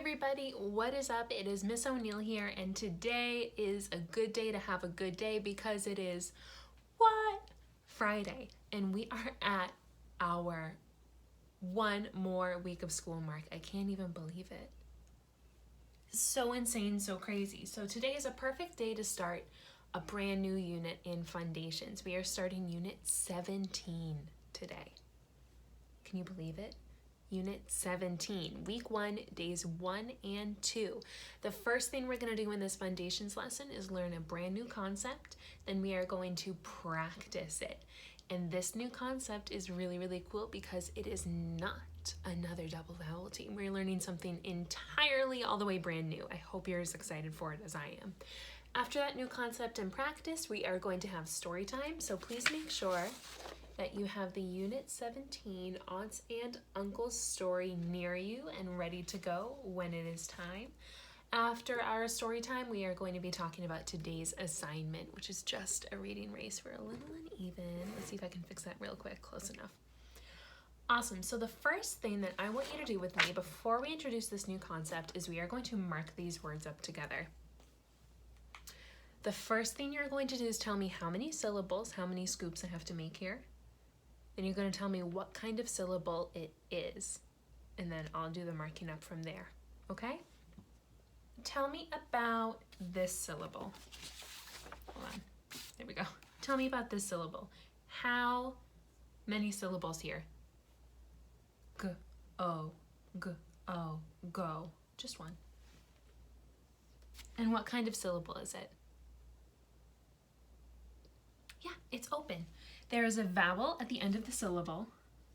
everybody, what is up? It is Miss O'Neill here, and today is a good day to have a good day because it is what? Friday, and we are at our one more week of school mark. I can't even believe it. So insane, so crazy. So today is a perfect day to start a brand new unit in Fundations. We are starting unit 17 today. Can you believe it? Unit 17, week 1, days 1 and 2. The first thing we're going to do in this Fundations lesson is learn a brand new concept. Then we are going to practice it. And this new concept is really cool because it is not another double vowel team. We're learning something entirely all the way brand new. I hope you're as excited for it as I am. After that new concept and practice, we are going to have story time. So please make sure that you have the Unit 17 Aunts and Uncles story near you and ready to go when it is time. After our story time, we are going to be talking about today's assignment, which is just a reading race. We're a little uneven. Let's see if I can fix that real quick. Close enough. Awesome. So the first thing that I want you to do with me before we introduce this new concept is we are going to mark these words up together. The first thing you're going to do is tell me how many syllables, how many scoops I have to make here. Then you're going to tell me what kind of syllable it is, and then I'll do the marking up from there, okay? Tell me about this syllable. Hold on, there we go. Tell me about this syllable. How many syllables here? G-O, G-O, go. Just one. And what kind of syllable is it? Yeah, it's open. There is a vowel at the end of the syllable.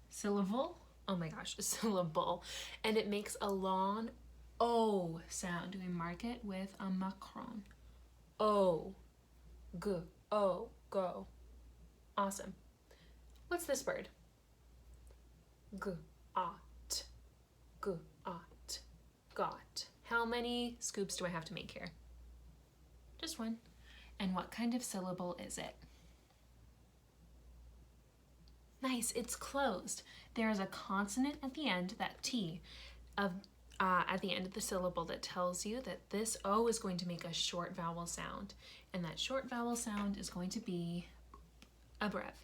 Syllable? Oh my gosh, syllable. And it makes a long O sound. Do we mark it with a macron? O. G. O. Go. Awesome. What's this word? G-ot. G-ot. Got. How many scoops do I have to make here? Just one. And what kind of syllable is it? Nice, it's closed. There is a consonant at the end, that T, at the end of the syllable that tells you that this O is going to make a short vowel sound. And that short vowel sound is going to be a breath.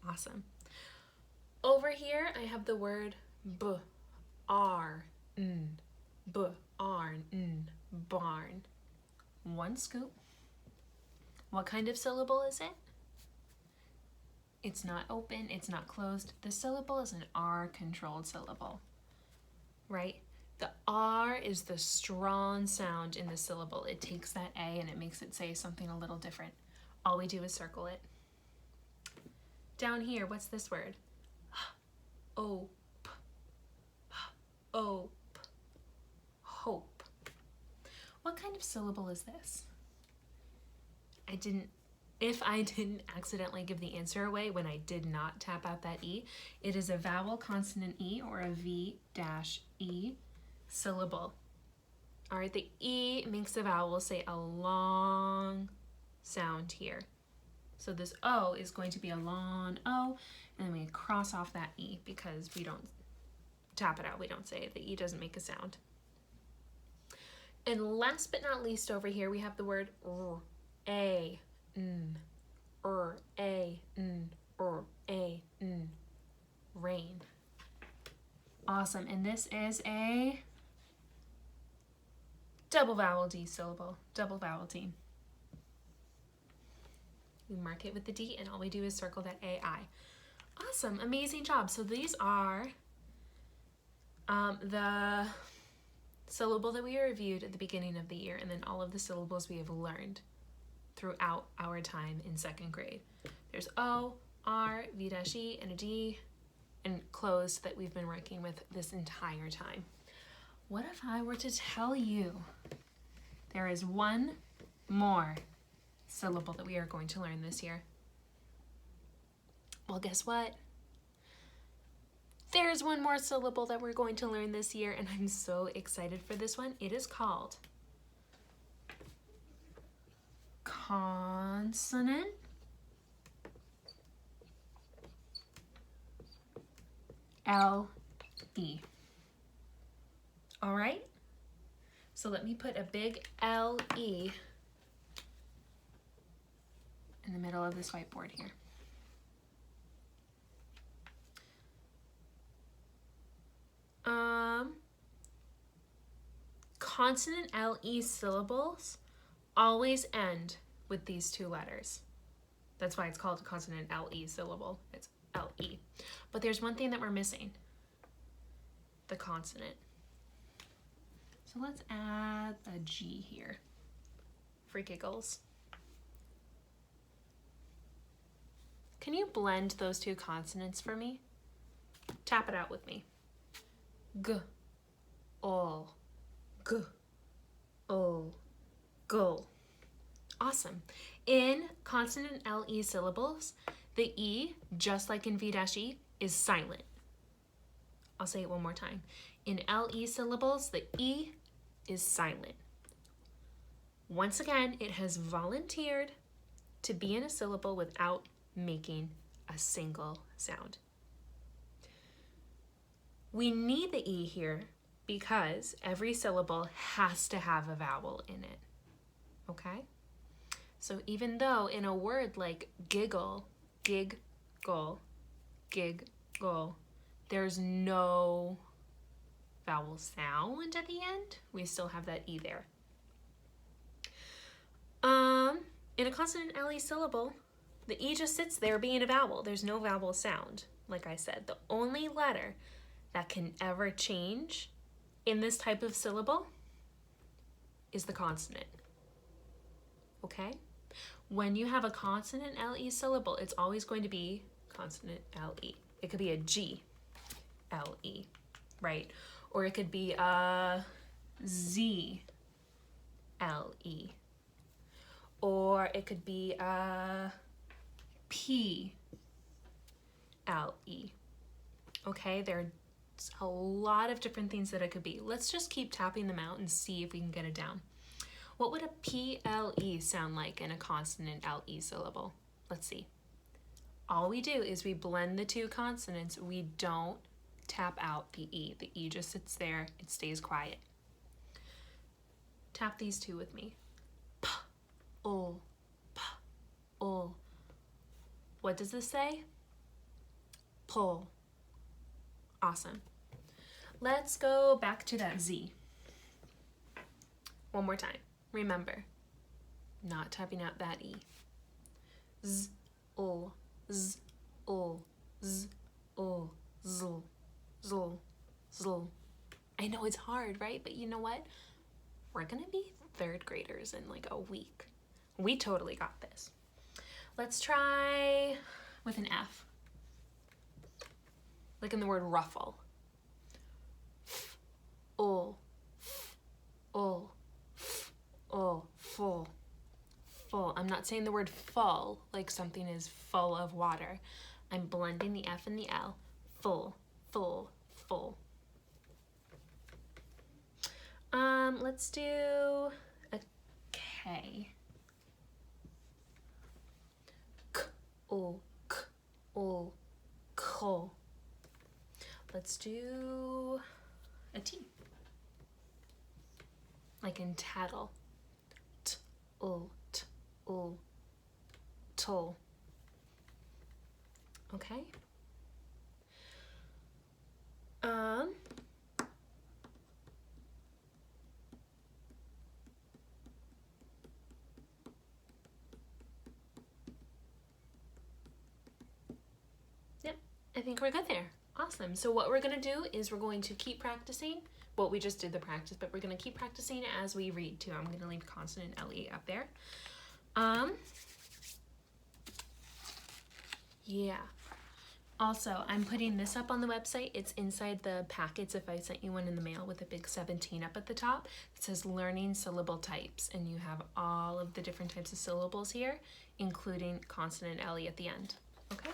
Awesome. Over here, I have the word b-ar-n. B-ar-n. Barn. One scoop. What kind of syllable is it? It's not open, it's not closed. The syllable is an R-controlled syllable, right? The R is the strong sound in the syllable. It takes that A and it makes it say something a little different. All we do is circle it. Down here, what's this word? Ope. Ope. Hope. What kind of syllable is this? If I didn't accidentally give the answer away when I did not tap out that E, it is a vowel consonant E or a V-E syllable. All right, the E makes the vowel say a long sound here. So this O is going to be a long O, and then we cross off that E because we don't tap it out. We don't say it. The E doesn't make a sound. And last but not least over here, we have the word A. Rain. Awesome. And this is a double vowel D syllable. Double vowel D. We mark it with the D and all we do is circle that AI. Awesome. Amazing job. So these are the syllable that we reviewed at the beginning of the year and then all of the syllables we have learned throughout our time in 2nd grade. There's O, R, V-E, and a D, and closed that we've been working with this entire time. What if I were to tell you there is one more syllable that we are going to learn this year? Well, guess what? There's one more syllable that we're going to learn this year, and I'm so excited for this one. It is called consonant L-E. All right? So let me put a big L-E in the middle of this whiteboard here. Consonant L-E syllables always end with these two letters. That's why it's called a consonant L-E syllable. It's L-E. But there's one thing that we're missing. The consonant. So let's add a G here for giggles. Can you blend those two consonants for me? Tap it out with me. G, ol, g, ol, go. Awesome. In consonant L-E syllables, the E, just like in V-E, is silent. I'll say it one more time. In L-E syllables, the E is silent. Once again, it has volunteered to be in a syllable without making a single sound. We need the E here because every syllable has to have a vowel in it, okay? So even though in a word like giggle, gig-gul, gig-gul, there's no vowel sound at the end, we still have that E there. In a consonant L-E syllable, the E just sits there being a vowel. There's no vowel sound, like I said. The only letter that can ever change in this type of syllable is the consonant, okay? When you have a consonant L-E syllable, it's always going to be consonant L-E. It could be a G, L-E, right? Or it could be a Z, L-E. Or it could be a P, L-E. Okay, there's a lot of different things that it could be. Let's just keep tapping them out and see if we can get it down. What would a P-L-E sound like in a consonant L-E syllable? Let's see. All we do is we blend the two consonants. We don't tap out the E. The E just sits there. It stays quiet. Tap these two with me. P, ul, p, ul. What does this say? Pull. Awesome. Let's go back to that Z. One more time. Remember, not tapping out that E. Z, ul, z, ul, z, ul, zl, zl, zl. I know it's hard, right? But you know what? We're gonna be third graders in like a week. We totally got this. Let's try with an F. Like in the word ruffle. F, ul, f, ul, f, ul, full. Full. I'm not saying the word full like something is full of water. I'm blending the F and the L. Full, full, full. Let's do a K. K, ul, ko. Let's do a T. Like in tattle. T, ul, tull. Okay. Yep, I think we're good there. Awesome. So what we're going to do is we're going to keep practicing. Well, we just did the practice, but we're going to keep practicing as we read too. I'm going to leave consonant L-E up there. Yeah. Also, I'm putting this up on the website. It's inside the packets if I sent you one in the mail with a big 17 up at the top. It says Learning Syllable Types, and you have all of the different types of syllables here, including consonant L-E at the end. Okay?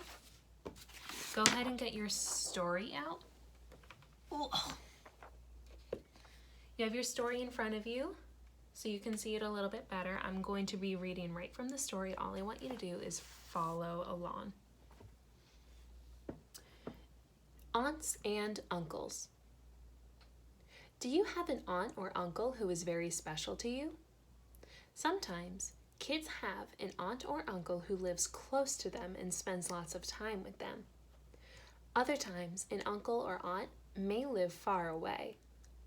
Go ahead and get your story out. Ooh. You have your story in front of you, so you can see it a little bit better. I'm going to be reading right from the story. All I want you to do is follow along. Aunts and uncles. Do you have an aunt or uncle who is very special to you? Sometimes kids have an aunt or uncle who lives close to them and spends lots of time with them. Other times, an uncle or aunt may live far away,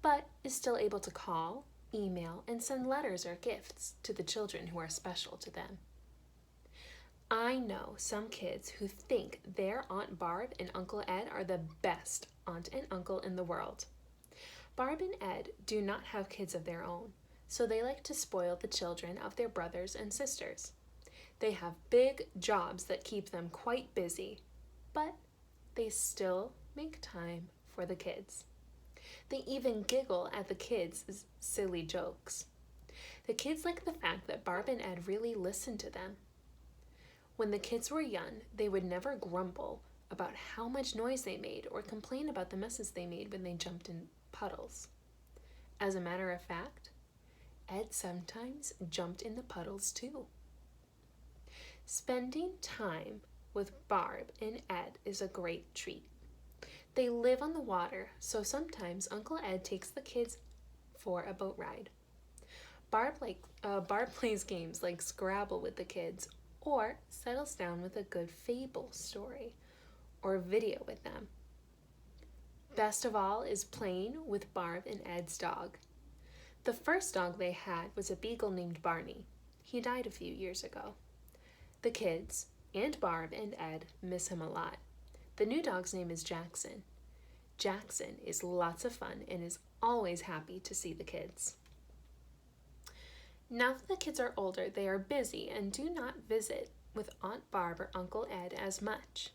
but is still able to call, email, and send letters or gifts to the children who are special to them. I know some kids who think their Aunt Barb and Uncle Ed are the best aunt and uncle in the world. Barb and Ed do not have kids of their own, so they like to spoil the children of their brothers and sisters. They have big jobs that keep them quite busy, but they still make time for the kids. They even giggle at the kids' silly jokes. The kids like the fact that Barb and Ed really listen to them. When the kids were young, they would never grumble about how much noise they made or complain about the messes they made when they jumped in puddles. As a matter of fact, Ed sometimes jumped in the puddles too. Spending time with Barb and Ed is a great treat. They live on the water, so sometimes Uncle Ed takes the kids for a boat ride. Barb plays games like Scrabble with the kids, or settles down with a good fable story or video with them. Best of all is playing with Barb and Ed's dog. The first dog they had was a beagle named Barney. He died a few years ago. The kids, and Barb and Ed, miss him a lot. The new dog's name is Jackson. Jackson is lots of fun and is always happy to see the kids. Now that the kids are older, they are busy and do not visit with Aunt Barb or Uncle Ed as much.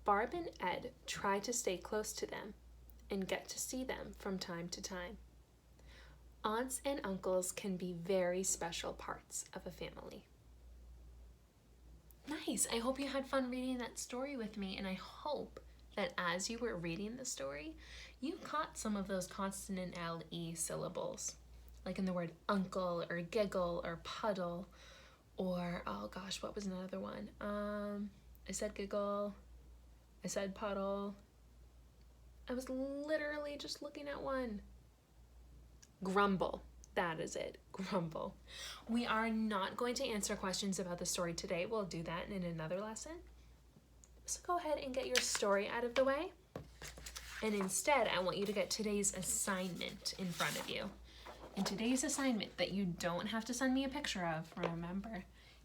Barb and Ed try to stay close to them and get to see them from time to time. Aunts and uncles can be very special parts of a family. Nice. I hope you had fun reading that story with me, and I hope that as you were reading the story, you caught some of those consonant LE syllables, like in the word uncle or giggle or puddle, or, oh gosh, what was another one? I said giggle, I said puddle. I was literally just looking at one. Grumble. That is it. Grumble. We are not going to answer questions about the story today. We'll do that in another lesson. So go ahead and get your story out of the way. And instead, I want you to get today's assignment in front of you. And today's assignment that you don't have to send me a picture of, remember,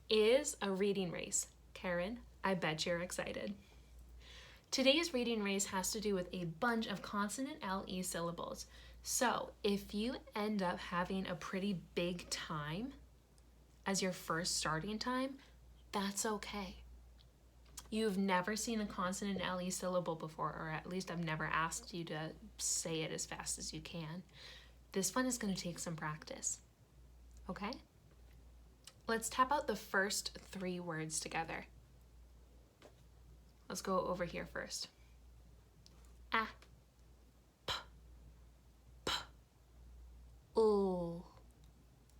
is a reading race. Karen, I bet you're excited. Today's reading race has to do with a bunch of consonant LE syllables. So if you end up having a pretty big time as your first starting time, that's okay. You've never seen a consonant LE syllable before, or at least I've never asked you to say it as fast as you can. This one is going to take some practice, okay? Let's tap out the first 3 words together. Let's go over here first. A, p, p, oo.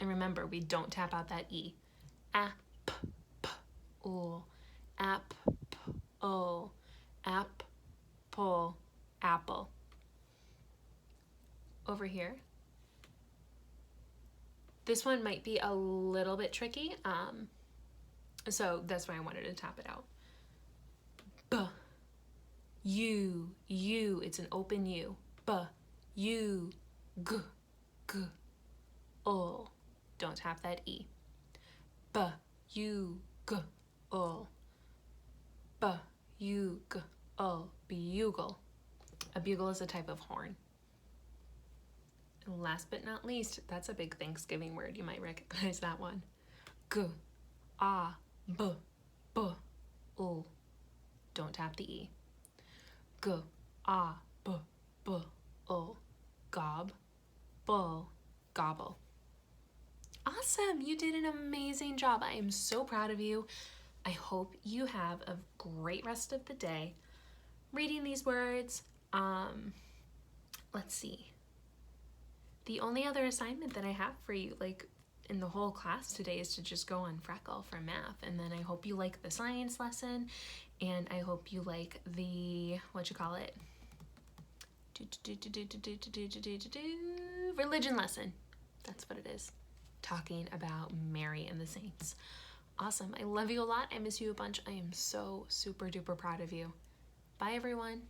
And remember, we don't tap out that E. A, p, p, oo. Ap, p, o. Ap, pull, apple. Over here. This one might be a little bit tricky, so that's why I wanted to tap it out. B, U, it's an open U. B, U, G, G, O. Don't tap that E. B, U, G, O. B, U, G, O. Bugle. A bugle is a type of horn. And last but not least, that's a big Thanksgiving word. You might recognize that one. G, A, B, B, O. Don't tap the E. G, A, B, B, O. Gob, bull, gobble. Awesome! You did an amazing job. I am so proud of you. I hope you have a great rest of the day reading these words. Let's see. The only other assignment that I have for you, like in the whole class today, is to just go on Freckle for math. And then I hope you like the science lesson, and I hope you like the, religion lesson. That's what it is. Talking about Mary and the saints. Awesome. I love you a lot. I miss you a bunch. I am so super duper proud of you. Bye, everyone.